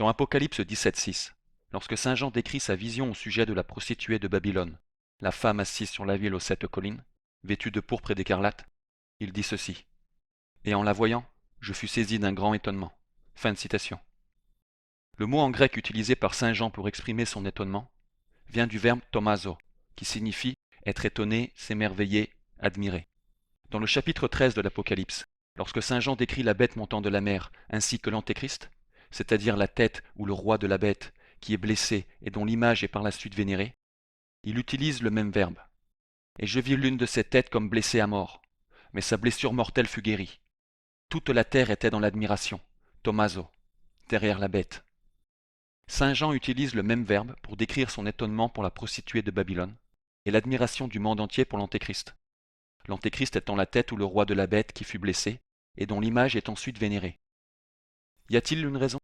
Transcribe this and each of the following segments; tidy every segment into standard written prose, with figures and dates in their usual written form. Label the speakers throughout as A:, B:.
A: Dans Apocalypse 17:6, lorsque saint Jean décrit sa vision au sujet de la prostituée de Babylone, la femme assise sur la ville aux 7 collines, vêtue de pourpre et d'écarlate, il dit ceci. Et en la voyant, je fus saisi d'un grand étonnement. Fin de citation. Le mot en grec utilisé par saint Jean pour exprimer son étonnement vient du verbe thomazo, qui signifie être étonné, s'émerveiller, admirer. Dans le chapitre 13 de l'Apocalypse, lorsque saint Jean décrit la bête montant de la mer ainsi que l'antéchrist, c'est-à-dire la tête ou le roi de la bête qui est blessé et dont l'image est par la suite vénérée, il utilise le même verbe. Et je vis l'une de ses têtes comme blessée à mort, mais sa blessure mortelle fut guérie. Toute la terre était dans l'admiration, thomazo, derrière la bête. Saint Jean utilise le même verbe pour décrire son étonnement pour la prostituée de Babylone et l'admiration du monde entier pour l'antéchrist. L'antéchrist étant la tête ou le roi de la bête qui fut blessé et dont l'image est ensuite vénérée. Y a-t-il une raison?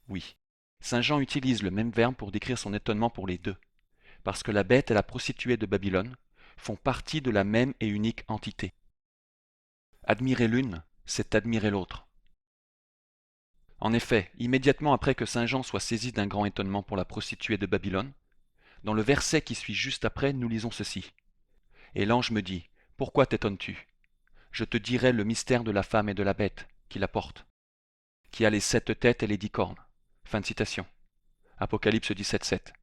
A: Oui. Saint Jean utilise le même verbe pour décrire son étonnement pour les deux, parce que la bête et la prostituée de Babylone font partie de la même et unique entité. Admirer l'une, c'est admirer l'autre. En effet, immédiatement après que saint Jean soit saisi d'un grand étonnement pour la prostituée de Babylone, dans le verset qui suit juste après, nous lisons ceci. Et l'ange me dit, « Pourquoi t'étonnes-tu? Je te dirai le mystère de la femme et de la bête qui la porte, qui a les 7 têtes et les 10 cornes. » Fin de citation. Apocalypse 17:7.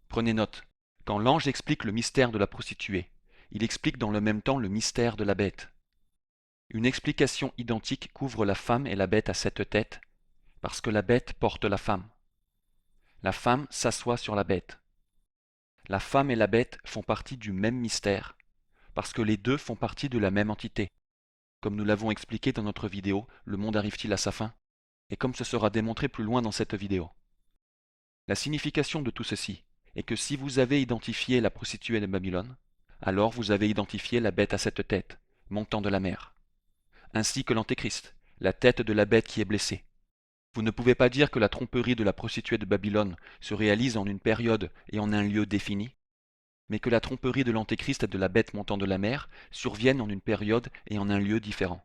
A: Prenez note, quand l'ange explique le mystère de la prostituée, il explique dans le même temps le mystère de la bête. Une explication identique couvre la femme et la bête à 7 têtes, parce que la bête porte la femme. La femme s'assoit sur la bête. La femme et la bête font partie du même mystère, parce que les deux font partie de la même entité, comme nous l'avons expliqué dans notre vidéo « Le monde arrive-t-il à sa fin ?» et comme ce sera démontré plus loin dans cette vidéo. La signification de tout ceci est que si vous avez identifié la prostituée de Babylone, alors vous avez identifié la bête à 7 têtes, montant de la mer, ainsi que l'antéchrist, la tête de la bête qui est blessée. Vous ne pouvez pas dire que la tromperie de la prostituée de Babylone se réalise en une période et en un lieu défini, mais que la tromperie de l'antéchrist et de la bête montant de la mer surviennent en une période et en un lieu différents.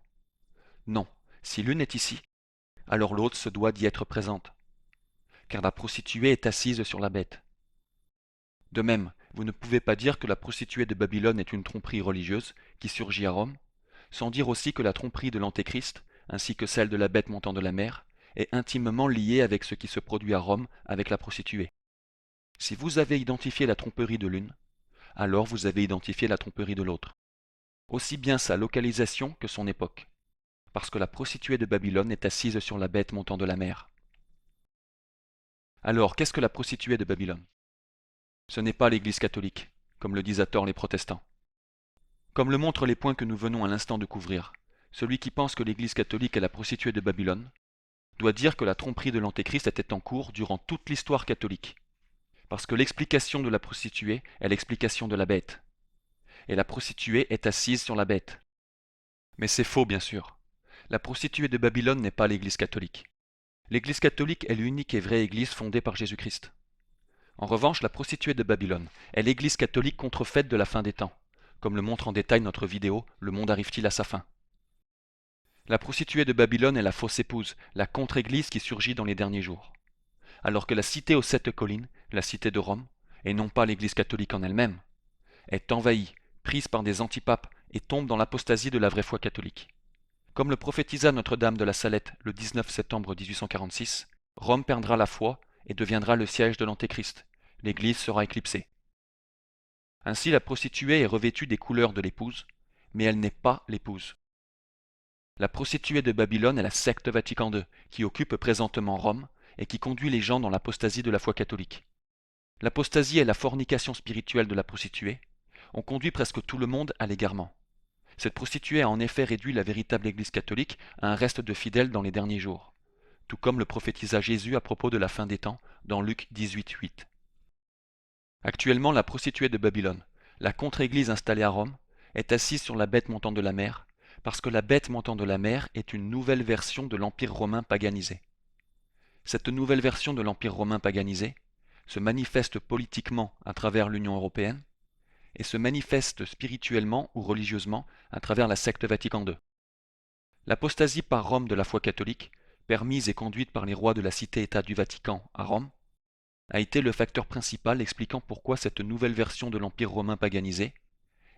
A: Non, si l'une est ici, alors l'autre se doit d'y être présente, car la prostituée est assise sur la bête. De même, vous ne pouvez pas dire que la prostituée de Babylone est une tromperie religieuse qui surgit à Rome, sans dire aussi que la tromperie de l'antéchrist, ainsi que celle de la bête montant de la mer, est intimement liée avec ce qui se produit à Rome avec la prostituée. Si vous avez identifié la tromperie de l'une, alors vous avez identifié la tromperie de l'autre, aussi bien sa localisation que son époque, parce que la prostituée de Babylone est assise sur la bête montant de la mer. Alors, qu'est-ce que la prostituée de Babylone? Ce n'est pas l'Église catholique, comme le disent à tort les protestants. Comme le montrent les points que nous venons à l'instant de couvrir, celui qui pense que l'Église catholique est la prostituée de Babylone doit dire que la tromperie de l'antéchrist était en cours durant toute l'histoire catholique, parce que l'explication de la prostituée est l'explication de la bête, et la prostituée est assise sur la bête. Mais c'est faux, bien sûr. La prostituée de Babylone n'est pas l'Église catholique. L'Église catholique est l'unique et vraie Église fondée par Jésus-Christ. En revanche, la prostituée de Babylone est l'Église catholique contrefaite de la fin des temps, comme le montre en détail notre vidéo « Le monde arrive-t-il à sa fin ?» La prostituée de Babylone est la fausse épouse, la contre-église qui surgit dans les derniers jours. Alors que la cité aux 7 collines, la cité de Rome, et non pas l'Église catholique en elle-même, est envahie, prise par des antipapes et tombe dans l'apostasie de la vraie foi catholique. Comme le prophétisa Notre-Dame de la Salette le 19 septembre 1846, Rome perdra la foi et deviendra le siège de l'Antéchrist. L'Église sera éclipsée. Ainsi la prostituée est revêtue des couleurs de l'épouse, mais elle n'est pas l'épouse. La prostituée de Babylone est la secte Vatican II, qui occupe présentement Rome et qui conduit les gens dans l'apostasie de la foi catholique. L'apostasie et la fornication spirituelle de la prostituée ont conduit presque tout le monde à l'égarement. Cette prostituée a en effet réduit la véritable Église catholique à un reste de fidèles dans les derniers jours, tout comme le prophétisa Jésus à propos de la fin des temps dans Luc 18:8. Actuellement, la prostituée de Babylone, la contre-église installée à Rome, est assise sur la bête montant de la mer, parce que la bête montant de la mer est une nouvelle version de l'Empire romain paganisé. Cette nouvelle version de l'Empire romain paganisé se manifeste politiquement à travers l'Union européenne et se manifeste spirituellement ou religieusement à travers la secte Vatican II. L'apostasie par Rome de la foi catholique permise et conduite par les rois de la cité-État du Vatican à Rome, a été le facteur principal expliquant pourquoi cette nouvelle version de l'Empire romain paganisé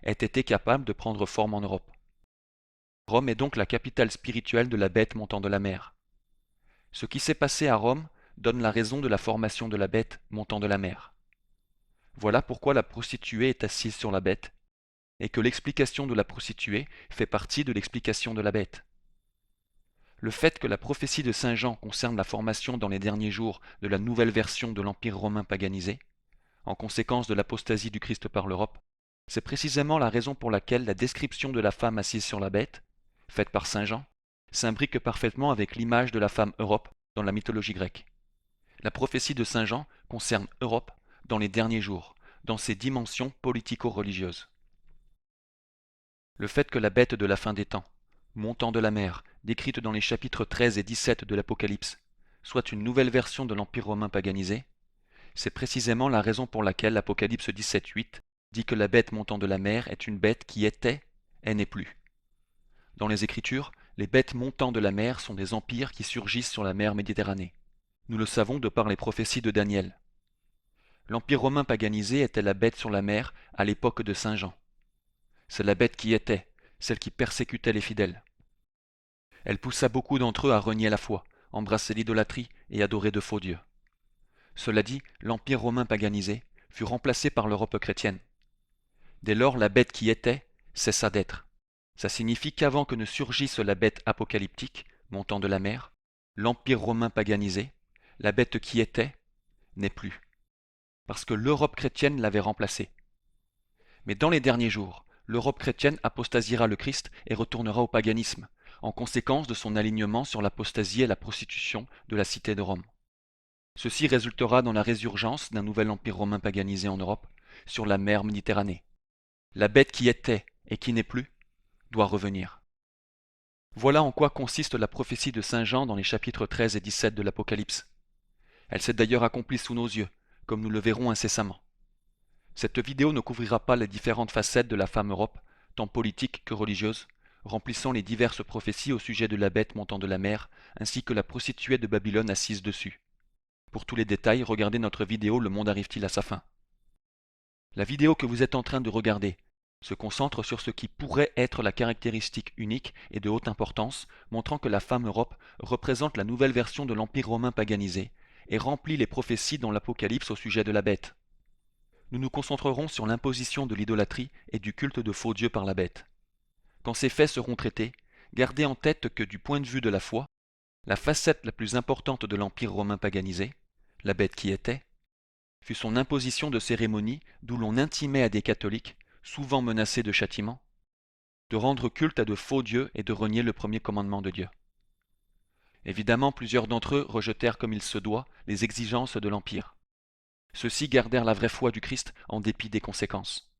A: ait été capable de prendre forme en Europe. Rome est donc la capitale spirituelle de la bête montant de la mer. Ce qui s'est passé à Rome donne la raison de la formation de la bête montant de la mer. Voilà pourquoi la prostituée est assise sur la bête, et que l'explication de la prostituée fait partie de l'explication de la bête. Le fait que la prophétie de Saint Jean concerne la formation dans les derniers jours de la nouvelle version de l'Empire romain paganisé, en conséquence de l'apostasie du Christ par l'Europe, c'est précisément la raison pour laquelle la description de la femme assise sur la bête, faite par Saint Jean, s'imbrique parfaitement avec l'image de la femme Europe dans la mythologie grecque. La prophétie de Saint Jean concerne Europe dans les derniers jours, dans ses dimensions politico-religieuses. Le fait que la bête de la fin des temps, montant de la mer, décrite dans les chapitres 13 et 17 de l'Apocalypse, soit une nouvelle version de l'Empire romain paganisé, c'est précisément la raison pour laquelle l'Apocalypse 17:8 dit que la bête montant de la mer est une bête qui était et n'est plus. Dans les Écritures, les bêtes montant de la mer sont des empires qui surgissent sur la mer Méditerranée. Nous le savons de par les prophéties de Daniel. L'Empire romain paganisé était la bête sur la mer à l'époque de Saint Jean. C'est la bête qui était, celle qui persécutait les fidèles. Elle poussa beaucoup d'entre eux à renier la foi, embrasser l'idolâtrie et adorer de faux dieux. Cela dit, l'Empire romain paganisé fut remplacé par l'Europe chrétienne. Dès lors, la bête qui était cessa d'être. Ça signifie qu'avant que ne surgisse la bête apocalyptique, montant de la mer, l'Empire romain paganisé, la bête qui était, n'est plus. Parce que l'Europe chrétienne l'avait remplacée. Mais dans les derniers jours, l'Europe chrétienne apostasiera le Christ et retournera au paganisme, en conséquence de son alignement sur l'apostasie et la prostitution de la cité de Rome. Ceci résultera dans la résurgence d'un nouvel empire romain paganisé en Europe, sur la mer Méditerranée. La bête qui était et qui n'est plus doit revenir. Voilà en quoi consiste la prophétie de Saint Jean dans les chapitres 13 et 17 de l'Apocalypse. Elle s'est d'ailleurs accomplie sous nos yeux, comme nous le verrons incessamment. Cette vidéo ne couvrira pas les différentes facettes de la femme Europe, tant politique que religieuse, remplissant les diverses prophéties au sujet de la bête montant de la mer, ainsi que la prostituée de Babylone assise dessus. Pour tous les détails, regardez notre vidéo Le monde arrive-t-il à sa fin. La vidéo que vous êtes en train de regarder se concentre sur ce qui pourrait être la caractéristique unique et de haute importance, montrant que la femme Europe représente la nouvelle version de l'Empire romain paganisé et remplit les prophéties dans l'Apocalypse au sujet de la bête. Nous nous concentrerons sur l'imposition de l'idolâtrie et du culte de faux dieux par la bête. Quand ces faits seront traités, gardez en tête que du point de vue de la foi, la facette la plus importante de l'Empire romain paganisé, la bête qui était, fut son imposition de cérémonies d'où l'on intimait à des catholiques, souvent menacés de châtiment, de rendre culte à de faux dieux et de renier le premier commandement de Dieu. Évidemment, plusieurs d'entre eux rejetèrent comme il se doit les exigences de l'Empire. Ceux-ci gardèrent la vraie foi du Christ en dépit des conséquences.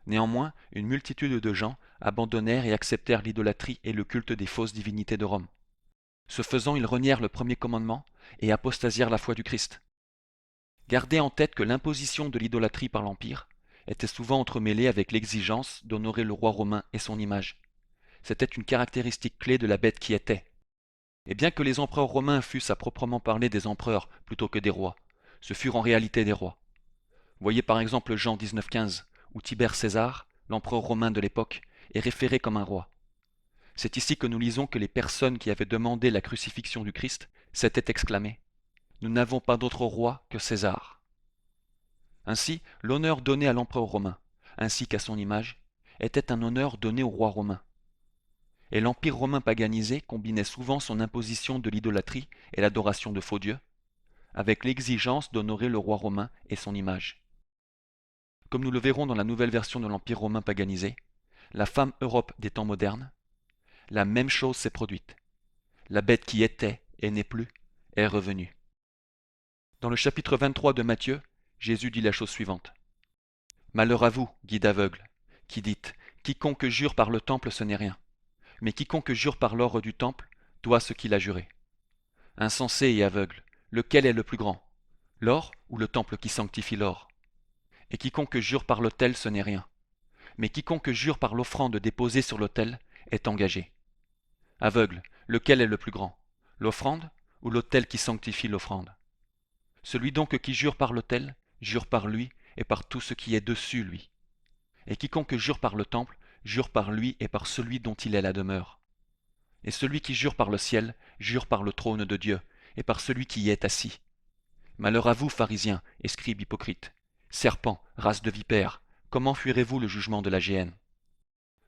A: Néanmoins, une multitude de gens abandonnèrent et acceptèrent l'idolâtrie et le culte des fausses divinités de Rome. Ce faisant, ils renièrent le premier commandement et apostasièrent la foi du Christ. Gardez en tête que l'imposition de l'idolâtrie par l'Empire était souvent entremêlée avec l'exigence d'honorer le roi romain et son image. C'était une caractéristique clé de la bête qui était. Et bien que les empereurs romains fussent à proprement parler des empereurs plutôt que des rois, ce furent en réalité des rois. Voyez par exemple Jean 19,15, où Tibère César, l'empereur romain de l'époque, est référé comme un roi. C'est ici que nous lisons que les personnes qui avaient demandé la crucifixion du Christ s'étaient exclamées « Nous n'avons pas d'autre roi que César ». Ainsi, l'honneur donné à l'empereur romain, ainsi qu'à son image, était un honneur donné au roi romain. Et l'empire romain paganisé combinait souvent son imposition de l'idolâtrie et l'adoration de faux dieux, avec l'exigence d'honorer le roi romain et son image. Comme nous le verrons dans la nouvelle version de l'Empire romain paganisé, la femme Europe des temps modernes, la même chose s'est produite. La bête qui était et n'est plus est revenue. Dans le chapitre 23 de Matthieu, Jésus dit la chose suivante. « Malheur à vous, guides aveugles, qui dites « Quiconque jure par le temple, ce n'est rien. Mais quiconque jure par l'or du temple, doit ce qu'il a juré. Insensé et aveugle, lequel est le plus grand, l'or ou le temple qui sanctifie l'or? Et quiconque jure par l'autel, ce n'est rien. Mais quiconque jure par l'offrande déposée sur l'autel est engagé. Aveugle, lequel est le plus grand, L'offrande ou l'autel qui sanctifie l'offrande? Celui donc qui jure par l'autel, jure par lui et par tout ce qui est dessus lui. Et quiconque jure par le temple, jure par lui et par celui dont il est la demeure. Et celui qui jure par le ciel, jure par le trône de Dieu et par celui qui y est assis. Malheur à vous, pharisiens et scribes hypocrites, serpents, race de vipères, comment fuirez-vous le jugement de la géhenne?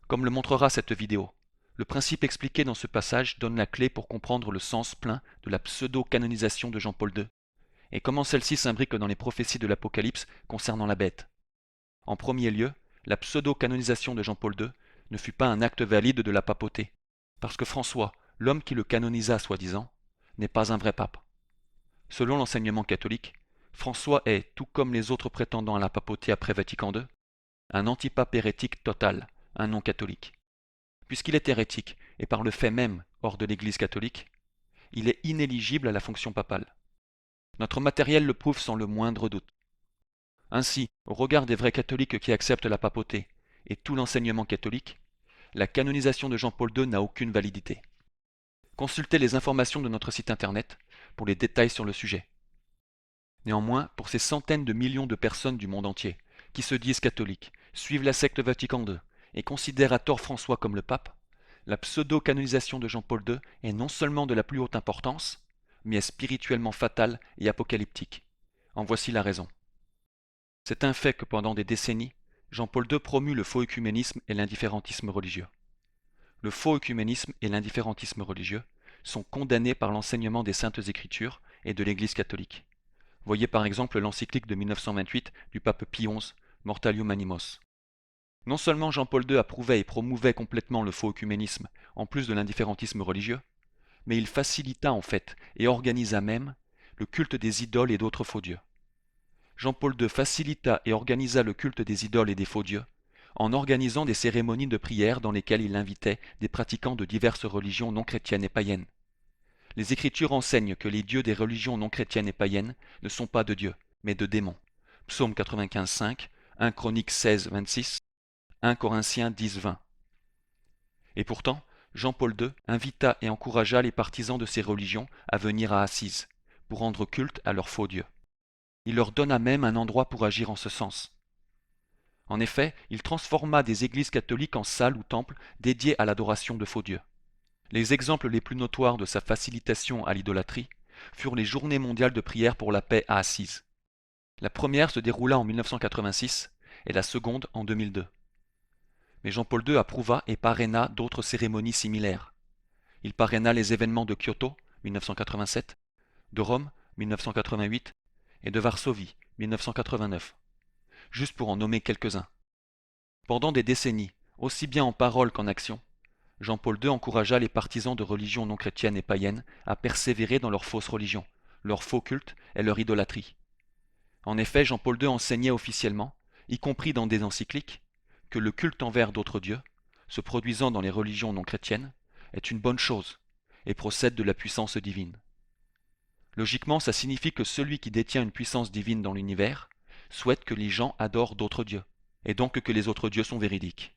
A: Comme le montrera cette vidéo, le principe expliqué dans ce passage donne la clé pour comprendre le sens plein de la pseudo-canonisation de Jean-Paul II, et comment celle-ci s'imbrique dans les prophéties de l'Apocalypse concernant la bête. En premier lieu, la pseudo-canonisation de Jean-Paul II ne fut pas un acte valide de la papauté, parce que François, l'homme qui le canonisa soi-disant, n'est pas un vrai pape. Selon l'enseignement catholique, François est, tout comme les autres prétendants à la papauté après Vatican II, un antipape hérétique total, un non-catholique. Puisqu'il est hérétique, et par le fait même hors de l'Église catholique, il est inéligible à la fonction papale. Notre matériel le prouve sans le moindre doute. Ainsi, au regard des vrais catholiques qui acceptent la papauté et tout l'enseignement catholique, la canonisation de Jean-Paul II n'a aucune validité. Consultez les informations de notre site internet pour les détails sur le sujet. Néanmoins, pour ces centaines de millions de personnes du monde entier qui se disent catholiques, suivent la secte Vatican II et considèrent à tort François comme le pape, la pseudo-canonisation de Jean-Paul II est non seulement de la plus haute importance, mais est spirituellement fatale et apocalyptique. En voici la raison. C'est un fait que pendant des décennies, Jean-Paul II promut le faux œcuménisme et l'indifférentisme religieux. Le faux œcuménisme et l'indifférentisme religieux sont condamnés par l'enseignement des Saintes Écritures et de l'Église catholique. Voyez par exemple l'encyclique de 1928 du pape Pie XI, Mortalium Animos. Non seulement Jean-Paul II approuvait et promouvait complètement le faux œcuménisme, en plus de l'indifférentisme religieux, mais il facilita en fait et organisa même le culte des idoles et d'autres faux dieux. Jean-Paul II facilita et organisa le culte des idoles et des faux dieux, en organisant des cérémonies de prière dans lesquelles il invitait des pratiquants de diverses religions non chrétiennes et païennes. Les Écritures enseignent que les dieux des religions non chrétiennes et païennes ne sont pas de dieux, mais de démons. Psaume 95:5, 1 Chroniques 16:26, 1 Corinthiens 10:20. Et pourtant, Jean-Paul II invita et encouragea les partisans de ces religions à venir à Assise, pour rendre culte à leurs faux dieux. Il leur donna même un endroit pour agir en ce sens. En effet, il transforma des églises catholiques en salles ou temples dédiés à l'adoration de faux dieux. Les exemples les plus notoires de sa facilitation à l'idolâtrie furent les Journées mondiales de prière pour la paix à Assise. La première se déroula en 1986 et la seconde en 2002. Mais Jean-Paul II approuva et parraina d'autres cérémonies similaires. Il parraina les événements de Kyoto, 1987, de Rome, 1988, et de Varsovie, 1989, juste pour en nommer quelques-uns. Pendant des décennies, aussi bien en parole qu'en action, Jean-Paul II encouragea les partisans de religions non chrétiennes et païennes à persévérer dans leur fausse religion, leur faux culte et leur idolâtrie. En effet, Jean-Paul II enseignait officiellement, y compris dans des encycliques, que le culte envers d'autres dieux, se produisant dans les religions non chrétiennes, est une bonne chose et procède de la puissance divine. Logiquement, ça signifie que celui qui détient une puissance divine dans l'univers souhaite que les gens adorent d'autres dieux, et donc que les autres dieux sont véridiques.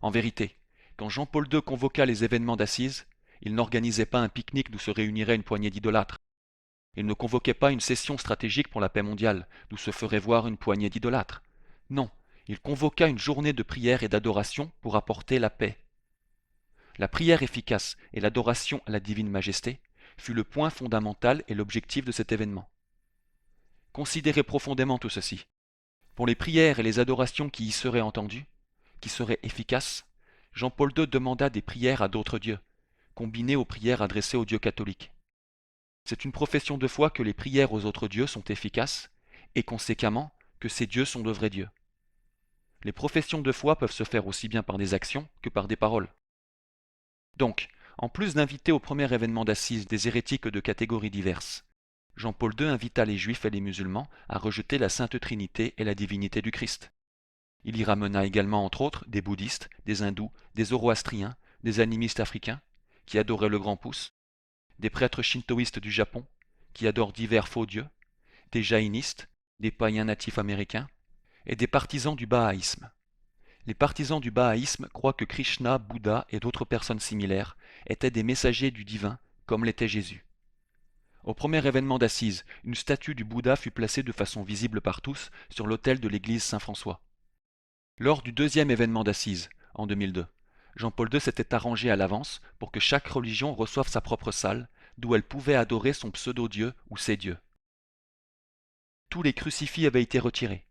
A: En vérité, quand Jean-Paul II convoqua les événements d'Assise, il n'organisait pas un pique-nique d'où se réunirait une poignée d'idolâtres. Il ne convoquait pas une session stratégique pour la paix mondiale, d'où se ferait voir une poignée d'idolâtres. Non, il convoqua une journée de prière et d'adoration pour apporter la paix. La prière efficace et l'adoration à la divine majesté fut le point fondamental et l'objectif de cet événement. Considérez profondément tout ceci. Pour les prières et les adorations qui y seraient entendues, qui seraient efficaces, Jean-Paul II demanda des prières à d'autres dieux, combinées aux prières adressées aux dieux catholiques. C'est une profession de foi que les prières aux autres dieux sont efficaces, et conséquemment que ces dieux sont de vrais dieux. Les professions de foi peuvent se faire aussi bien par des actions que par des paroles. Donc, en plus d'inviter au premier événement d'Assise des hérétiques de catégories diverses, Jean-Paul II invita les Juifs et les musulmans à rejeter la Sainte Trinité et la divinité du Christ. Il y ramena également entre autres des bouddhistes, des hindous, des zoroastriens, des animistes africains, qui adoraient le grand pouce, des prêtres shintoïstes du Japon, qui adorent divers faux dieux, des jaïnistes, des païens natifs américains, et des partisans du bahaïsme. Les partisans du bahaïsme croient que Krishna, Bouddha et d'autres personnes similaires étaient des messagers du divin comme l'était Jésus. Au premier événement d'Assise, une statue du Bouddha fut placée de façon visible par tous sur l'autel de l'église Saint-François. Lors du deuxième événement d'Assise, en 2002, Jean-Paul II s'était arrangé à l'avance pour que chaque religion reçoive sa propre salle, d'où elle pouvait adorer son pseudo-dieu ou ses dieux. Tous les crucifix avaient été retirés,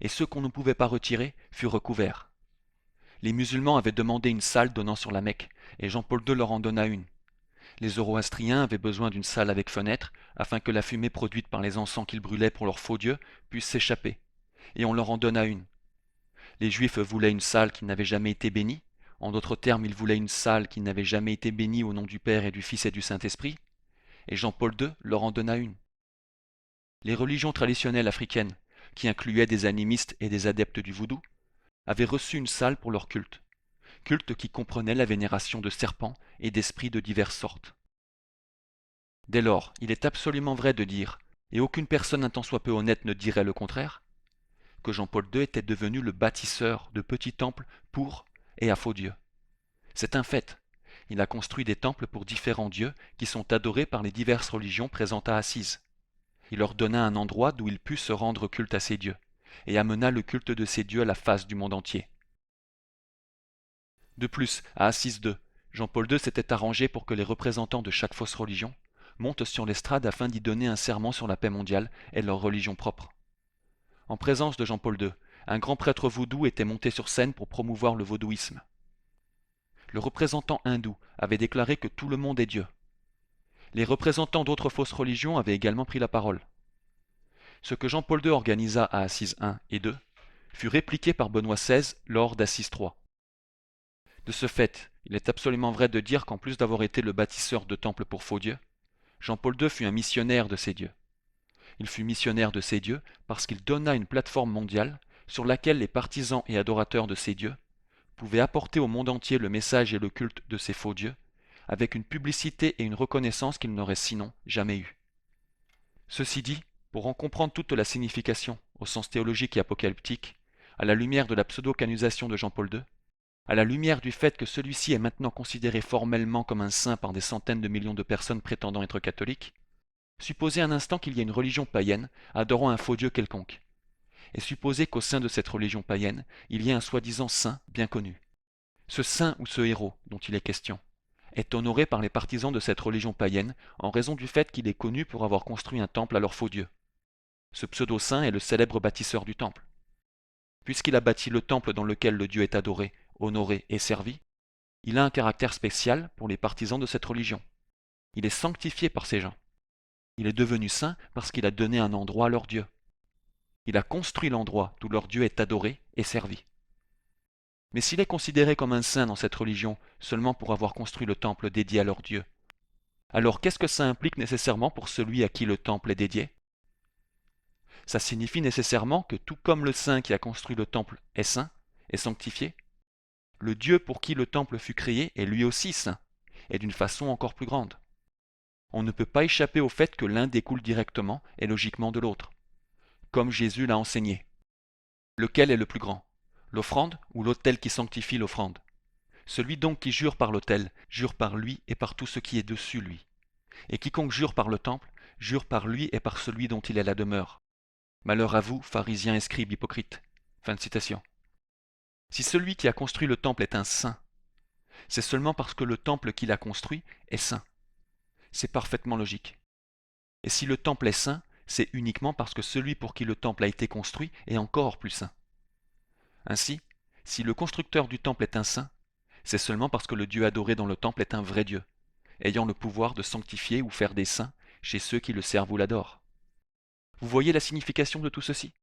A: et ceux qu'on ne pouvait pas retirer furent recouverts. Les musulmans avaient demandé une salle donnant sur la Mecque, et Jean-Paul II leur en donna une. Les zoroastriens avaient besoin d'une salle avec fenêtre, afin que la fumée produite par les encens qu'ils brûlaient pour leurs faux dieux puisse s'échapper, et on leur en donna une. Les Juifs voulaient une salle qui n'avait jamais été bénie, en d'autres termes, ils voulaient une salle qui n'avait jamais été bénie au nom du Père et du Fils et du Saint-Esprit, et Jean-Paul II leur en donna une. Les religions traditionnelles africaines, qui incluaient des animistes et des adeptes du vaudou, avaient reçu une salle pour leur culte qui comprenait la vénération de serpents et d'esprits de diverses sortes. Dès lors, il est absolument vrai de dire, et aucune personne un tant soit peu honnête ne dirait le contraire, que Jean-Paul II était devenu le bâtisseur de petits temples pour et à faux dieux. C'est un fait. Il a construit des temples pour différents dieux qui sont adorés par les diverses religions présentes à Assise. Il leur donna un endroit d'où ils puissent se rendre culte à ces dieux, et amena le culte de ces dieux à la face du monde entier. De plus, à Assise II, Jean-Paul II s'était arrangé pour que les représentants de chaque fausse religion montent sur l'estrade afin d'y donner un serment sur la paix mondiale et leur religion propre. En présence de Jean-Paul II, un grand prêtre vaudou était monté sur scène pour promouvoir le vaudouisme. Le représentant hindou avait déclaré que tout le monde est Dieu. Les représentants d'autres fausses religions avaient également pris la parole. Ce que Jean-Paul II organisa à Assise I et II fut répliqué par Benoît XVI lors d'Assise III. De ce fait, il est absolument vrai de dire qu'en plus d'avoir été le bâtisseur de temples pour faux dieux, Jean-Paul II fut un missionnaire de ces dieux. Il fut missionnaire de ces dieux parce qu'il donna une plateforme mondiale sur laquelle les partisans et adorateurs de ces dieux pouvaient apporter au monde entier le message et le culte de ces faux dieux, avec une publicité et une reconnaissance qu'ils n'auraient sinon jamais eue. Ceci dit, pour en comprendre toute la signification, au sens théologique et apocalyptique, à la lumière de la pseudo-canonization de Jean-Paul II, à la lumière du fait que celui-ci est maintenant considéré formellement comme un saint par des centaines de millions de personnes prétendant être catholiques, supposez un instant qu'il y ait une religion païenne adorant un faux dieu quelconque, et supposez qu'au sein de cette religion païenne, il y ait un soi-disant saint bien connu. Ce saint ou ce héros dont il est question est honoré par les partisans de cette religion païenne en raison du fait qu'il est connu pour avoir construit un temple à leur faux dieu. Ce pseudo-saint est le célèbre bâtisseur du temple. Puisqu'il a bâti le temple dans lequel le dieu est adoré, honoré et servi, il a un caractère spécial pour les partisans de cette religion. Il est sanctifié par ces gens. Il est devenu saint parce qu'il a donné un endroit à leur Dieu. Il a construit l'endroit d'où leur Dieu est adoré et servi. Mais s'il est considéré comme un saint dans cette religion seulement pour avoir construit le temple dédié à leur Dieu, alors qu'est-ce que ça implique nécessairement pour celui à qui le temple est dédié? Ça signifie nécessairement que tout comme le saint qui a construit le temple est saint, est sanctifié, le Dieu pour qui le temple fut créé est lui aussi saint, et d'une façon encore plus grande. On ne peut pas échapper au fait que l'un découle directement et logiquement de l'autre, comme Jésus l'a enseigné. Lequel est le plus grand, l'offrande ou l'autel qui sanctifie l'offrande? Celui donc qui jure par l'autel, jure par lui et par tout ce qui est dessus lui. Et quiconque jure par le temple, jure par lui et par celui dont il est la demeure. Malheur à vous, pharisiens et scribes hypocrites. Fin de citation. Si celui qui a construit le temple est un saint, c'est seulement parce que le temple qu'il a construit est saint. C'est parfaitement logique. Et si le temple est saint, c'est uniquement parce que celui pour qui le temple a été construit est encore plus saint. Ainsi, si le constructeur du temple est un saint, c'est seulement parce que le Dieu adoré dans le temple est un vrai Dieu, ayant le pouvoir de sanctifier ou faire des saints chez ceux qui le servent ou l'adorent. Vous voyez la signification de tout ceci?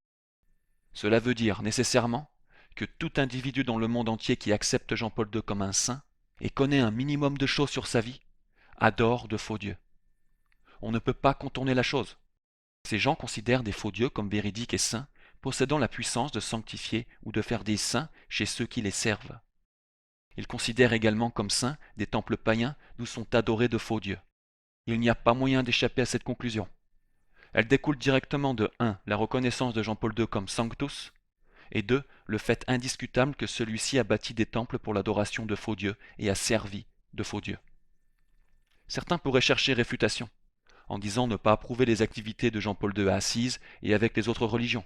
A: Cela veut dire nécessairement que tout individu dans le monde entier qui accepte Jean-Paul II comme un saint et connaît un minimum de choses sur sa vie, adore de faux dieux. On ne peut pas contourner la chose. Ces gens considèrent des faux dieux comme véridiques et saints, possédant la puissance de sanctifier ou de faire des saints chez ceux qui les servent. Ils considèrent également comme saints des temples païens d'où sont adorés de faux dieux. Il n'y a pas moyen d'échapper à cette conclusion. Elle découle directement de 1. La reconnaissance de Jean-Paul II comme Sanctus, et 2. Le fait indiscutable que celui-ci a bâti des temples pour l'adoration de faux dieux et a servi de faux dieux. Certains pourraient chercher réfutation, en disant ne pas approuver les activités de Jean-Paul II à Assise et avec les autres religions,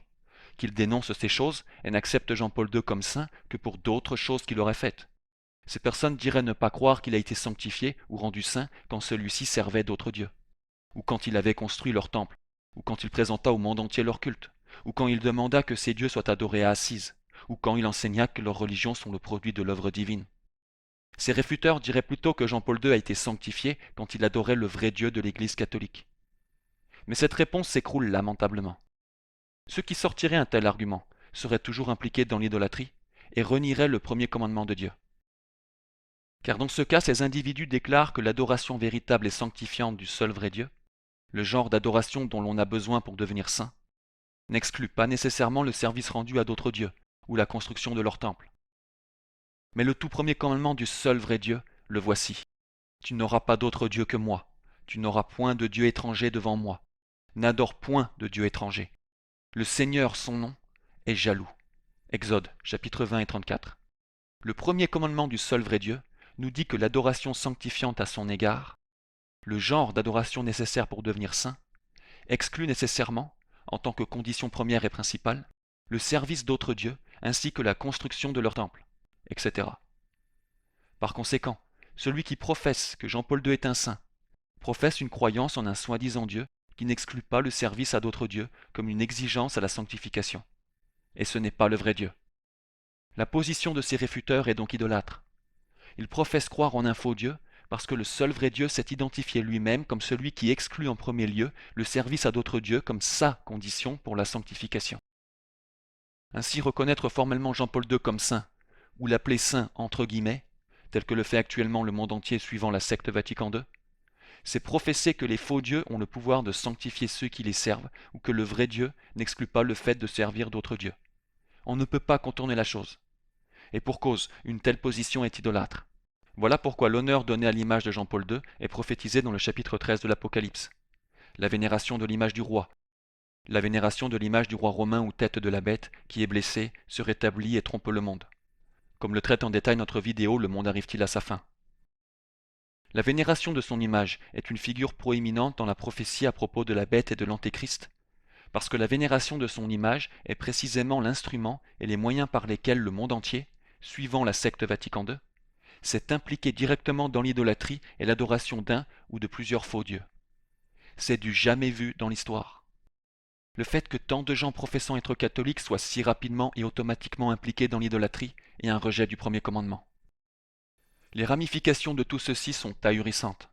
A: qu'il dénonce ces choses et n'accepte Jean-Paul II comme saint que pour d'autres choses qu'il aurait faites. Ces personnes diraient ne pas croire qu'il a été sanctifié ou rendu saint quand celui-ci servait d'autres dieux, ou quand il avait construit leur temple, ou quand il présenta au monde entier leur culte, ou quand il demanda que ces dieux soient adorés à Assise, ou quand il enseigna que leurs religions sont le produit de l'œuvre divine. Ces réfuteurs diraient plutôt que Jean-Paul II a été sanctifié quand il adorait le vrai Dieu de l'Église catholique. Mais cette réponse s'écroule lamentablement. Ceux qui sortiraient un tel argument seraient toujours impliqués dans l'idolâtrie et renieraient le premier commandement de Dieu. Car dans ce cas, ces individus déclarent que l'adoration véritable et sanctifiante du seul vrai Dieu, le genre d'adoration dont l'on a besoin pour devenir saint, n'exclut pas nécessairement le service rendu à d'autres dieux ou la construction de leur temple. Mais le tout premier commandement du seul vrai Dieu, le voici. Tu n'auras pas d'autre Dieu que moi, tu n'auras point de Dieu étranger devant moi, n'adore point de Dieu étranger. Le Seigneur, son nom, est jaloux. Exode, chapitres 20 et 34. Le premier commandement du seul vrai Dieu nous dit que l'adoration sanctifiante à son égard, le genre d'adoration nécessaire pour devenir saint, exclut nécessairement, en tant que condition première et principale, le service d'autres dieux ainsi que la construction de leur temple, etc. Par conséquent, celui qui professe que Jean-Paul II est un saint, professe une croyance en un soi-disant Dieu qui n'exclut pas le service à d'autres dieux comme une exigence à la sanctification. Et ce n'est pas le vrai Dieu. La position de ces réfuteurs est donc idolâtre. Ils professent croire en un faux Dieu parce que le seul vrai Dieu s'est identifié lui-même comme celui qui exclut en premier lieu le service à d'autres dieux comme sa condition pour la sanctification. Ainsi reconnaître formellement Jean-Paul II comme saint, ou l'appeler saint entre guillemets, tel que le fait actuellement le monde entier suivant la secte Vatican II, c'est professer que les faux dieux ont le pouvoir de sanctifier ceux qui les servent ou que le vrai Dieu n'exclut pas le fait de servir d'autres dieux. On ne peut pas contourner la chose. Et pour cause, une telle position est idolâtre. Voilà pourquoi l'honneur donné à l'image de Jean-Paul II est prophétisé dans le chapitre 13 de l'Apocalypse. La vénération de l'image du roi, la vénération de l'image du roi romain ou tête de la bête qui est blessé, se rétablit et trompe le monde. Comme le traite en détail notre vidéo Le monde arrive-t-il à sa fin. La vénération de son image est une figure proéminente dans la prophétie à propos de la bête et de l'antéchrist, parce que la vénération de son image est précisément l'instrument et les moyens par lesquels le monde entier, suivant la secte Vatican II, s'est impliqué directement dans l'idolâtrie et l'adoration d'un ou de plusieurs faux dieux. C'est du jamais vu dans l'histoire. Le fait que tant de gens professant être catholiques soient si rapidement et automatiquement impliqués dans l'idolâtrie est un rejet du premier commandement. Les ramifications de tout ceci sont ahurissantes.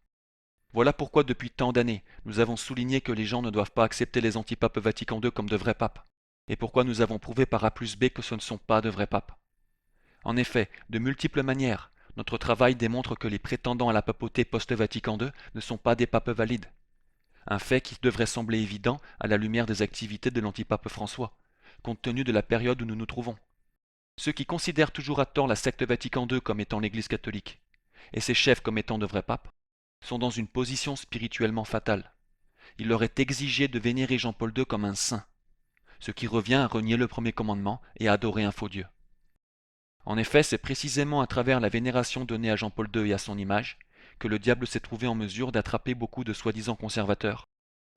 A: Voilà pourquoi depuis tant d'années, nous avons souligné que les gens ne doivent pas accepter les antipapes Vatican II comme de vrais papes, et pourquoi nous avons prouvé par A plus B que ce ne sont pas de vrais papes. En effet, de multiples manières, notre travail démontre que les prétendants à la papauté post-Vatican II ne sont pas des papes valides. Un fait qui devrait sembler évident à la lumière des activités de l'antipape François, compte tenu de la période où nous nous trouvons. Ceux qui considèrent toujours à tort la secte Vatican II comme étant l'Église catholique, et ses chefs comme étant de vrais papes, sont dans une position spirituellement fatale. Il leur est exigé de vénérer Jean-Paul II comme un saint, ce qui revient à renier le premier commandement et à adorer un faux Dieu. En effet, c'est précisément à travers la vénération donnée à Jean-Paul II et à son image que le diable s'est trouvé en mesure d'attraper beaucoup de soi-disant conservateurs,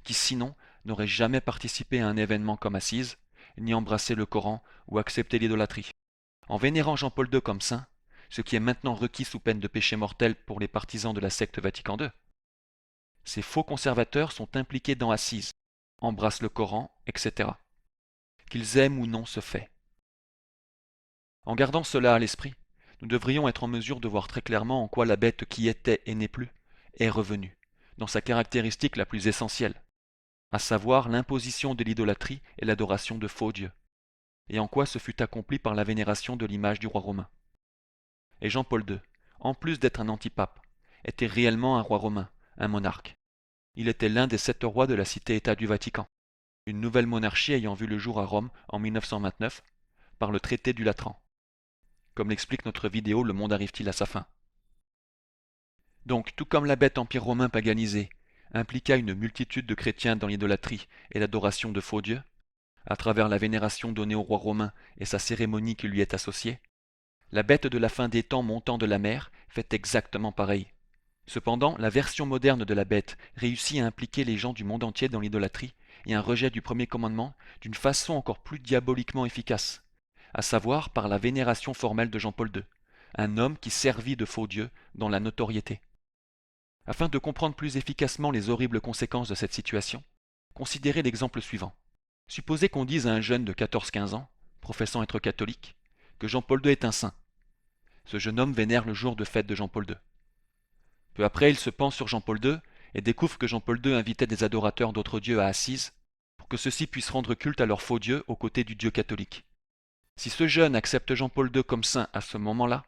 A: qui sinon n'auraient jamais participé à un événement comme Assise, ni embrassé le Coran ou accepté l'idolâtrie. En vénérant Jean-Paul II comme saint, ce qui est maintenant requis sous peine de péché mortel pour les partisans de la secte Vatican II, ces faux conservateurs sont impliqués dans Assise, embrassent le Coran, etc. Qu'ils aiment ou non ce fait. En gardant cela à l'esprit, nous devrions être en mesure de voir très clairement en quoi la bête qui était et n'est plus est revenue, dans sa caractéristique la plus essentielle, à savoir l'imposition de l'idolâtrie et l'adoration de faux dieux, et en quoi ce fut accompli par la vénération de l'image du roi romain. Et Jean-Paul II, en plus d'être un antipape, était réellement un roi romain, un monarque. Il était l'un des 7 rois de la cité-État du Vatican, une nouvelle monarchie ayant vu le jour à Rome en 1929 par le traité du Latran. Comme l'explique notre vidéo Le monde arrive-t-il à sa fin. Donc, tout comme la bête empire romain paganisé impliqua une multitude de chrétiens dans l'idolâtrie et l'adoration de faux dieux, à travers la vénération donnée au roi romain et sa cérémonie qui lui est associée, la bête de la fin des temps montant de la mer fait exactement pareil. Cependant, la version moderne de la bête réussit à impliquer les gens du monde entier dans l'idolâtrie et un rejet du premier commandement d'une façon encore plus diaboliquement efficace, à savoir par la vénération formelle de Jean-Paul II, un homme qui servit de faux dieu dans la notoriété. Afin de comprendre plus efficacement les horribles conséquences de cette situation, considérez l'exemple suivant. Supposez qu'on dise à un jeune de 14-15 ans, professant être catholique, que Jean-Paul II est un saint. Ce jeune homme vénère le jour de fête de Jean-Paul II. Peu après, il se penche sur Jean-Paul II et découvre que Jean-Paul II invitait des adorateurs d'autres dieux à Assise pour que ceux-ci puissent rendre culte à leur faux dieu aux côtés du dieu catholique. Si ce jeune accepte Jean-Paul II comme saint à ce moment-là,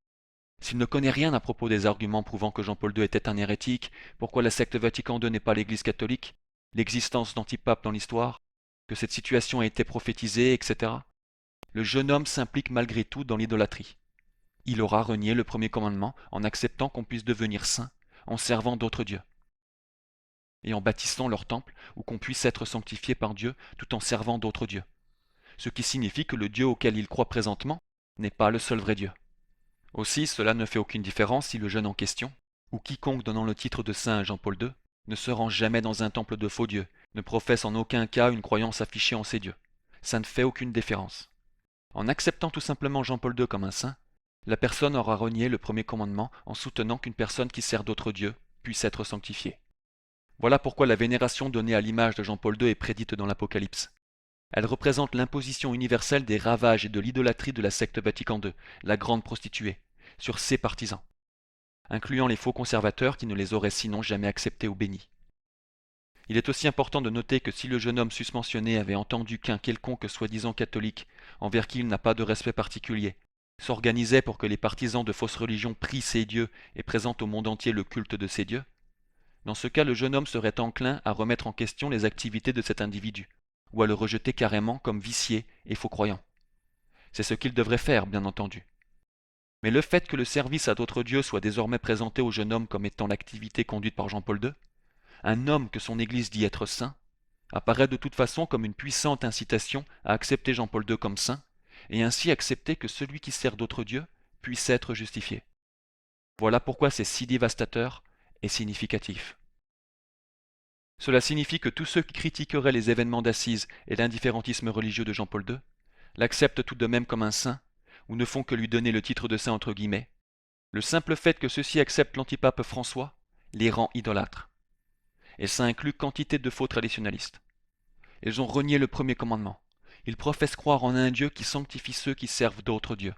A: s'il ne connaît rien à propos des arguments prouvant que Jean-Paul II était un hérétique, pourquoi la secte Vatican II n'est pas l'Église catholique, l'existence d'antipapes dans l'histoire, que cette situation a été prophétisée, etc., le jeune homme s'implique malgré tout dans l'idolâtrie. Il aura renié le premier commandement en acceptant qu'on puisse devenir saint en servant d'autres dieux et en bâtissant leur temple ou qu'on puisse être sanctifié par Dieu tout en servant d'autres dieux. Ce qui signifie que le Dieu auquel il croit présentement n'est pas le seul vrai Dieu. Aussi, cela ne fait aucune différence si le jeune en question, ou quiconque donnant le titre de saint à Jean-Paul II, ne se rend jamais dans un temple de faux dieux, ne professe en aucun cas une croyance affichée en ces dieux. Ça ne fait aucune différence. En acceptant tout simplement Jean-Paul II comme un saint, la personne aura renié le premier commandement en soutenant qu'une personne qui sert d'autres dieux puisse être sanctifiée. Voilà pourquoi la vénération donnée à l'image de Jean-Paul II est prédite dans l'Apocalypse. Elle représente l'imposition universelle des ravages et de l'idolâtrie de la secte Vatican II, la grande prostituée, sur ses partisans, incluant les faux conservateurs qui ne les auraient sinon jamais acceptés ou bénis. Il est aussi important de noter que si le jeune homme susmentionné avait entendu qu'un quelconque soi-disant catholique, envers qui il n'a pas de respect particulier, s'organisait pour que les partisans de fausses religions prient ces dieux et présentent au monde entier le culte de ces dieux, dans ce cas le jeune homme serait enclin à remettre en question les activités de cet individu, ou à le rejeter carrément comme vicié et faux croyant. C'est ce qu'il devrait faire, bien entendu. Mais le fait que le service à d'autres dieux soit désormais présenté au jeune homme comme étant l'activité conduite par Jean-Paul II, un homme que son Église dit être saint, apparaît de toute façon comme une puissante incitation à accepter Jean-Paul II comme saint, et ainsi accepter que celui qui sert d'autres dieux puisse être justifié. Voilà pourquoi c'est si dévastateur et significatif. Cela signifie que tous ceux qui critiqueraient les événements d'Assise et l'indifférentisme religieux de Jean-Paul II l'acceptent tout de même comme un saint, ou ne font que lui donner le titre de saint entre guillemets. Le simple fait que ceux-ci acceptent l'antipape François les rend idolâtres. Et ça inclut quantité de faux traditionalistes. Ils ont renié le premier commandement. Ils professent croire en un Dieu qui sanctifie ceux qui servent d'autres dieux.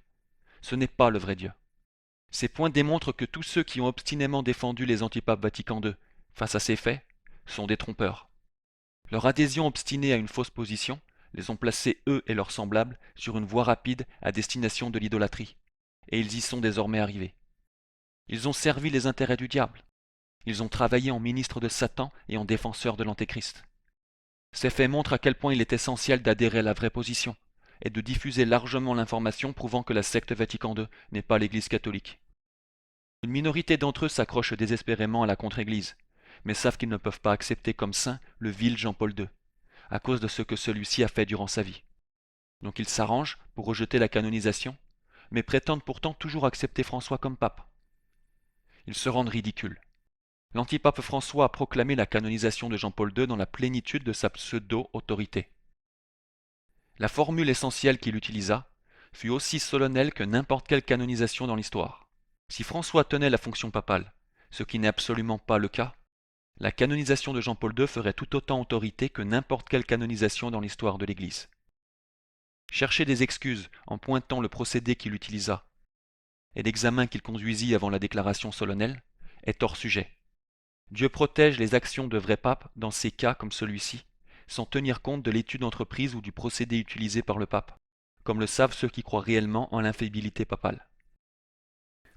A: Ce n'est pas le vrai Dieu. Ces points démontrent que tous ceux qui ont obstinément défendu les antipapes Vatican II face à ces faits sont des trompeurs. Leur adhésion obstinée à une fausse position les ont placés, eux et leurs semblables, sur une voie rapide à destination de l'idolâtrie. Et ils y sont désormais arrivés. Ils ont servi les intérêts du diable. Ils ont travaillé en ministres de Satan et en défenseurs de l'Antéchrist. Ces faits montrent à quel point il est essentiel d'adhérer à la vraie position et de diffuser largement l'information prouvant que la secte Vatican II n'est pas l'Église catholique. Une minorité d'entre eux s'accrochent désespérément à la contre-Église, mais savent qu'ils ne peuvent pas accepter comme saint le vil Jean-Paul II, à cause de ce que celui-ci a fait durant sa vie. Donc ils s'arrangent pour rejeter la canonisation, mais prétendent pourtant toujours accepter François comme pape. Ils se rendent ridicules. L'antipape François a proclamé la canonisation de Jean-Paul II dans la plénitude de sa pseudo-autorité. La formule essentielle qu'il utilisa fut aussi solennelle que n'importe quelle canonisation dans l'histoire. Si François tenait la fonction papale, ce qui n'est absolument pas le cas, la canonisation de Jean-Paul II ferait tout autant autorité que n'importe quelle canonisation dans l'histoire de l'Église. Chercher des excuses en pointant le procédé qu'il utilisa et l'examen qu'il conduisit avant la déclaration solennelle est hors sujet. Dieu protège les actions de vrais papes dans ces cas comme celui-ci, sans tenir compte de l'étude entreprise ou du procédé utilisé par le pape, comme le savent ceux qui croient réellement en l'infaillibilité papale.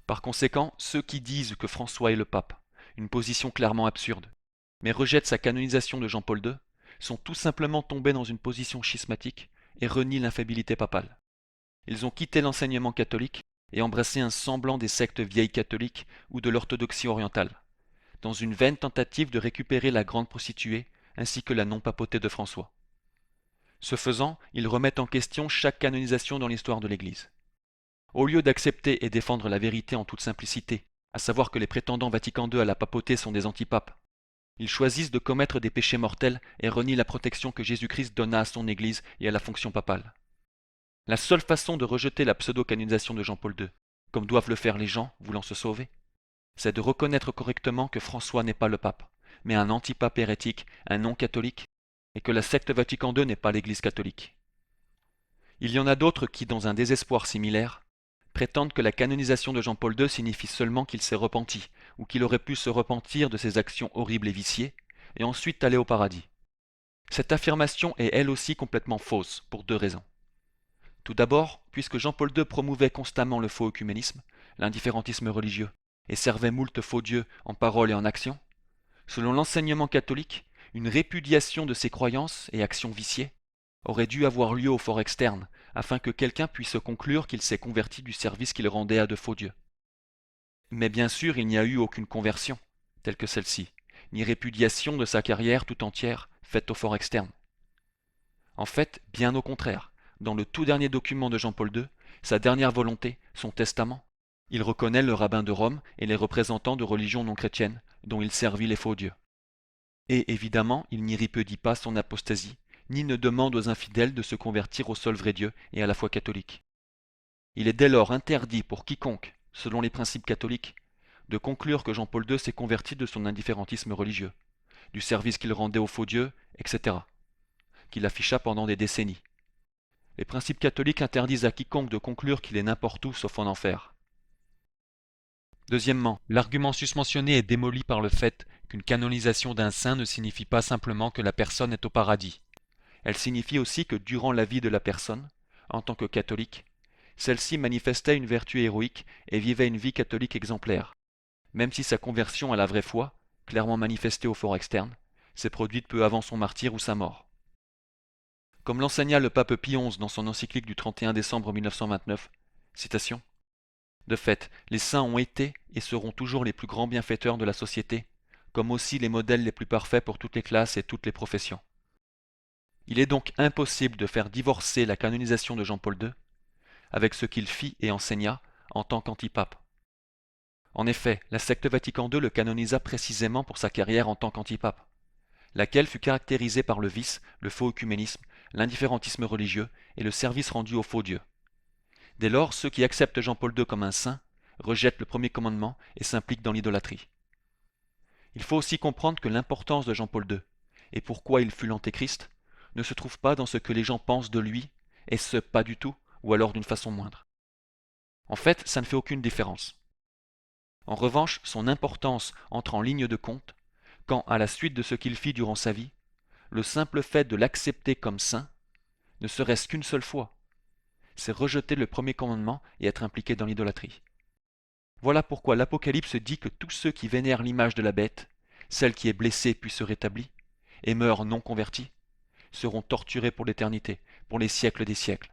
A: Par conséquent, ceux qui disent que François est le pape, une position clairement absurde, mais rejettent sa canonisation de Jean-Paul II, sont tout simplement tombés dans une position schismatique et renient l'infaillibilité papale. Ils ont quitté l'enseignement catholique et embrassé un semblant des sectes vieilles catholiques ou de l'orthodoxie orientale, dans une vaine tentative de récupérer la grande prostituée ainsi que la non-papauté de François. Ce faisant, ils remettent en question chaque canonisation dans l'histoire de l'Église. Au lieu d'accepter et défendre la vérité en toute simplicité, à savoir que les prétendants Vatican II à la papauté sont des antipapes. Ils choisissent de commettre des péchés mortels et renient la protection que Jésus-Christ donna à son Église et à la fonction papale. La seule façon de rejeter la pseudo-canonisation de Jean-Paul II, comme doivent le faire les gens voulant se sauver, c'est de reconnaître correctement que François n'est pas le pape, mais un antipape hérétique, un non-catholique, et que la secte Vatican II n'est pas l'Église catholique. Il y en a d'autres qui, dans un désespoir similaire, prétendent que la canonisation de Jean-Paul II signifie seulement qu'il s'est repenti, ou qu'il aurait pu se repentir de ses actions horribles et viciées, et ensuite aller au paradis. Cette affirmation est elle aussi complètement fausse, pour deux raisons. Tout d'abord, puisque Jean-Paul II promouvait constamment le faux œcuménisme, l'indifférentisme religieux, et servait moult faux dieux en parole et en action, selon l'enseignement catholique, une répudiation de ses croyances et actions viciées aurait dû avoir lieu au fort externe, afin que quelqu'un puisse conclure qu'il s'est converti du service qu'il rendait à de faux dieux. Mais bien sûr, il n'y a eu aucune conversion, telle que celle-ci, ni répudiation de sa carrière tout entière, faite au fort externe. En fait, bien au contraire, dans le tout dernier document de Jean-Paul II, sa dernière volonté, son testament, il reconnaît le rabbin de Rome et les représentants de religions non chrétiennes, dont il servit les faux dieux. Et évidemment, il n'y répudie pas son apostasie, ni ne demande aux infidèles de se convertir au seul vrai Dieu et à la foi catholique. Il est dès lors interdit pour quiconque, selon les principes catholiques, de conclure que Jean-Paul II s'est converti de son indifférentisme religieux, du service qu'il rendait aux faux dieux, etc., qu'il afficha pendant des décennies. Les principes catholiques interdisent à quiconque de conclure qu'il est n'importe où sauf en enfer. Deuxièmement, l'argument susmentionné est démoli par le fait qu'une canonisation d'un saint ne signifie pas simplement que la personne est au paradis. Elle signifie aussi que durant la vie de la personne, en tant que catholique, celle-ci manifestait une vertu héroïque et vivait une vie catholique exemplaire, même si sa conversion à la vraie foi, clairement manifestée au fort externe, s'est produite peu avant son martyre ou sa mort. Comme l'enseigna le pape Pie XI dans son encyclique du 31 décembre 1929, citation, « De fait, les saints ont été et seront toujours les plus grands bienfaiteurs de la société, comme aussi les modèles les plus parfaits pour toutes les classes et toutes les professions. Il est donc impossible de faire divorcer la canonisation de Jean-Paul II avec ce qu'il fit et enseigna en tant qu'antipape. En effet, la secte Vatican II le canonisa précisément pour sa carrière en tant qu'antipape, laquelle fut caractérisée par le vice, le faux œcuménisme, l'indifférentisme religieux et le service rendu aux faux dieux. Dès lors, ceux qui acceptent Jean-Paul II comme un saint rejettent le premier commandement et s'impliquent dans l'idolâtrie. Il faut aussi comprendre que l'importance de Jean-Paul II, et pourquoi il fut l'antéchrist, ne se trouve pas dans ce que les gens pensent de lui, et ce pas du tout, ou alors d'une façon moindre. En fait, ça ne fait aucune différence. En revanche, son importance entre en ligne de compte quand, à la suite de ce qu'il fit durant sa vie, le simple fait de l'accepter comme saint, ne serait-ce qu'une seule fois, c'est rejeter le premier commandement et être impliqué dans l'idolâtrie. Voilà pourquoi l'Apocalypse dit que tous ceux qui vénèrent l'image de la bête, celle qui est blessée puis se rétablit, et meurt non convertis, seront torturés pour l'éternité, pour les siècles des siècles.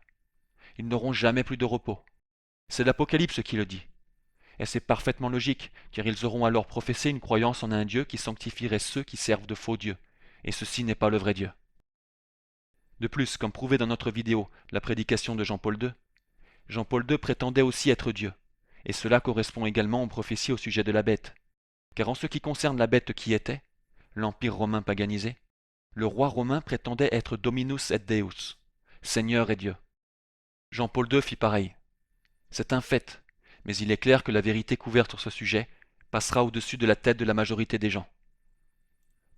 A: Ils n'auront jamais plus de repos. C'est l'Apocalypse qui le dit. Et c'est parfaitement logique, car ils auront alors professé une croyance en un Dieu qui sanctifierait ceux qui servent de faux dieux, et ceci n'est pas le vrai Dieu. De plus, comme prouvé dans notre vidéo, la prédication de Jean-Paul II, Jean-Paul II prétendait aussi être Dieu, et cela correspond également aux prophéties au sujet de la bête, car en ce qui concerne la bête qui était, l'Empire romain paganisé, le roi romain prétendait être Dominus et Deus, Seigneur et Dieu. Jean-Paul II fit pareil. C'est un fait, mais il est clair que la vérité couverte sur ce sujet passera au-dessus de la tête de la majorité des gens.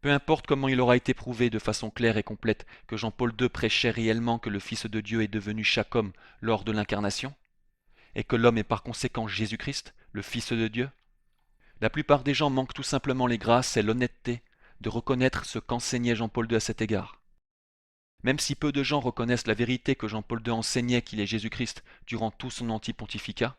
A: Peu importe comment il aura été prouvé de façon claire et complète que Jean-Paul II prêchait réellement que le Fils de Dieu est devenu chaque homme lors de l'incarnation, et que l'homme est par conséquent Jésus-Christ, le Fils de Dieu, la plupart des gens manquent tout simplement les grâces et l'honnêteté de reconnaître ce qu'enseignait Jean-Paul II à cet égard. Même si peu de gens reconnaissent la vérité que Jean-Paul II enseignait qu'il est Jésus-Christ durant tout son anti-pontificat,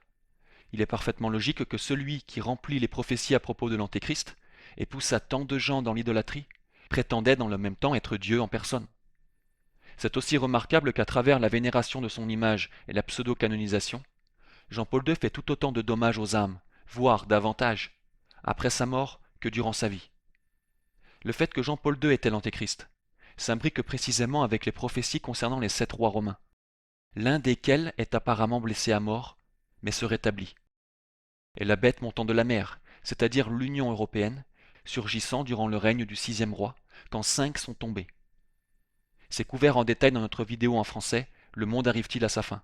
A: il est parfaitement logique que celui qui remplit les prophéties à propos de l'Antéchrist et poussa tant de gens dans l'idolâtrie prétendait dans le même temps être Dieu en personne. C'est aussi remarquable qu'à travers la vénération de son image et la pseudo-canonisation, Jean-Paul II fait tout autant de dommages aux âmes, voire davantage, après sa mort que durant sa vie. Le fait que Jean-Paul II était l'Antéchrist s'imbrique précisément avec les prophéties concernant les 7 rois romains, l'un desquels est apparemment blessé à mort, mais se rétablit. et la bête montant de la mer, c'est-à-dire l'Union européenne, surgissant durant le règne du sixième roi, quand 5 sont tombés. C'est couvert en détail dans notre vidéo en français, Le monde arrive-t-il à sa fin?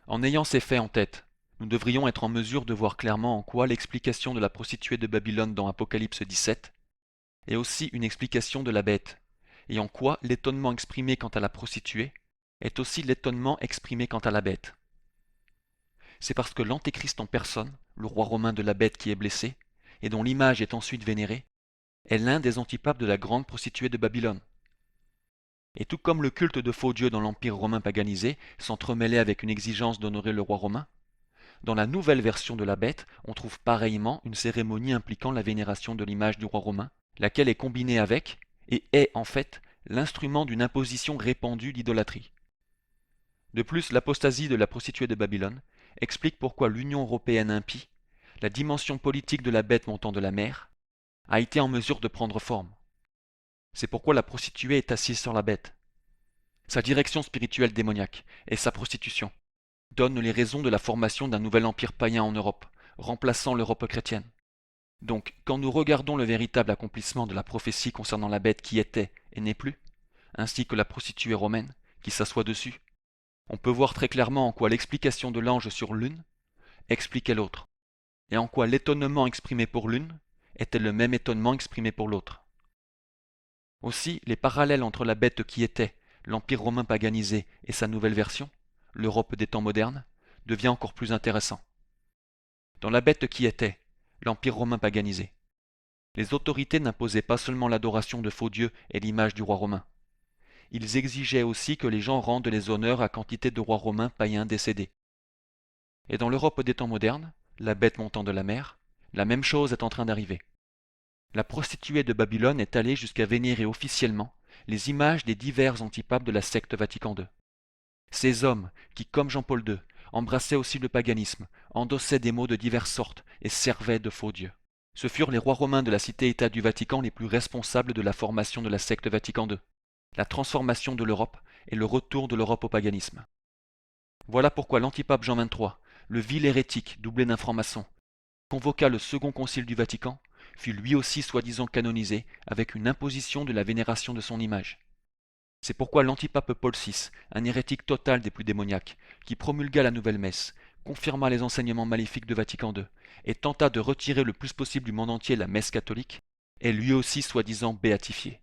A: En ayant ces faits en tête, nous devrions être en mesure de voir clairement en quoi l'explication de la prostituée de Babylone dans Apocalypse 17 est aussi une explication de la bête, et en quoi l'étonnement exprimé quant à la prostituée est aussi l'étonnement exprimé quant à la bête. C'est parce que l'Antéchrist en personne, le roi romain de la bête qui est blessé, et dont l'image est ensuite vénérée, est l'un des antipapes de la grande prostituée de Babylone. Et tout comme le culte de faux dieux dans l'Empire romain paganisé s'entremêlait avec une exigence d'honorer le roi romain, dans la nouvelle version de la bête, on trouve pareillement une cérémonie impliquant la vénération de l'image du roi romain, laquelle est combinée avec, et est en fait, l'instrument d'une imposition répandue d'idolâtrie. De plus, l'apostasie de la prostituée de Babylone explique pourquoi l'Union européenne impie, la dimension politique de la bête montant de la mer, a été en mesure de prendre forme. C'est pourquoi la prostituée est assise sur la bête. Sa direction spirituelle démoniaque et sa prostitution donnent les raisons de la formation d'un nouvel empire païen en Europe, remplaçant l'Europe chrétienne. Donc, quand nous regardons le véritable accomplissement de la prophétie concernant la bête qui était et n'est plus, ainsi que la prostituée romaine qui s'assoit dessus, on peut voir très clairement en quoi l'explication de l'ange sur l'une expliquait l'autre, et en quoi l'étonnement exprimé pour l'une était le même étonnement exprimé pour l'autre. Aussi, les parallèles entre la bête qui était, l'Empire romain paganisé, et sa nouvelle version, l'Europe des temps modernes, devient encore plus intéressant. Dans la bête qui était, l'Empire romain paganisé, les autorités n'imposaient pas seulement l'adoration de faux dieux et l'image du roi romain. Ils exigeaient aussi que les gens rendent les honneurs à quantité de rois romains païens décédés. Et dans l'Europe des temps modernes, la bête montant de la mer, la même chose est en train d'arriver. La prostituée de Babylone est allée jusqu'à vénérer officiellement les images des divers antipapes de la secte Vatican II. Ces hommes qui, comme Jean-Paul II, embrassaient aussi le paganisme, endossaient des mots de diverses sortes et servaient de faux dieux. Ce furent les rois romains de la cité-État du Vatican les plus responsables de la formation de la secte Vatican II, la transformation de l'Europe et le retour de l'Europe au paganisme. Voilà pourquoi l'antipape Jean XXIII, le vil hérétique doublé d'un franc-maçon, convoqua le second concile du Vatican, fut lui aussi soi-disant canonisé avec une imposition de la vénération de son image. C'est pourquoi l'antipape Paul VI, un hérétique total des plus démoniaques, qui promulgua la nouvelle messe, confirma les enseignements maléfiques de Vatican II et tenta de retirer le plus possible du monde entier la messe catholique, est lui aussi soi-disant béatifié.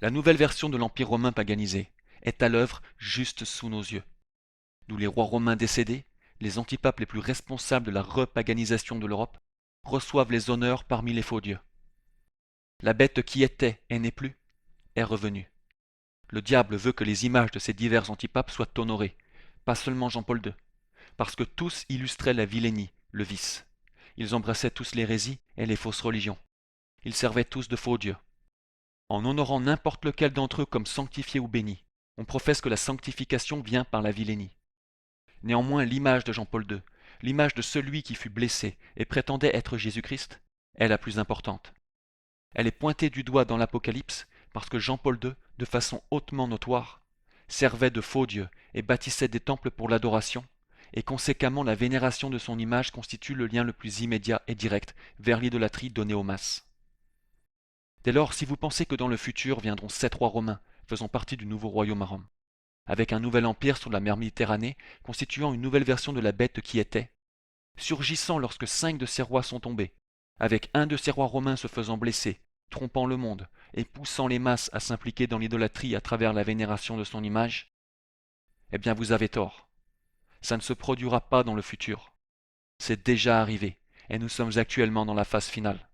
A: La nouvelle version de l'Empire romain paganisé est à l'œuvre juste sous nos yeux. D'où les rois romains décédés, les antipapes les plus responsables de la repaganisation de l'Europe, reçoivent les honneurs parmi les faux dieux. La bête qui était et n'est plus est revenue. Le diable veut que les images de ces divers antipapes soient honorées, pas seulement Jean-Paul II, parce que tous illustraient la vilainie, le vice. Ils embrassaient tous l'hérésie et les fausses religions. Ils servaient tous de faux dieux. En honorant n'importe lequel d'entre eux comme sanctifié ou béni, on professe que la sanctification vient par la vilainie. Néanmoins, l'image de Jean-Paul II, l'image de celui qui fut blessé et prétendait être Jésus-Christ, est la plus importante. Elle est pointée du doigt dans l'Apocalypse parce que Jean-Paul II, de façon hautement notoire, servait de faux dieux et bâtissait des temples pour l'adoration, et conséquemment la vénération de son image constitue le lien le plus immédiat et direct vers l'idolâtrie donnée aux masses. Dès lors, si vous pensez que dans le futur viendront 7 rois romains faisant partie du nouveau royaume à Rome, avec un nouvel empire sur la mer Méditerranée constituant une nouvelle version de la bête qui était, surgissant lorsque 5 de ces rois sont tombés, avec un de ces rois romains se faisant blesser, trompant le monde et poussant les masses à s'impliquer dans l'idolâtrie à travers la vénération de son image, eh bien vous avez tort. Ça ne se produira pas dans le futur. C'est déjà arrivé, et nous sommes actuellement dans la phase finale.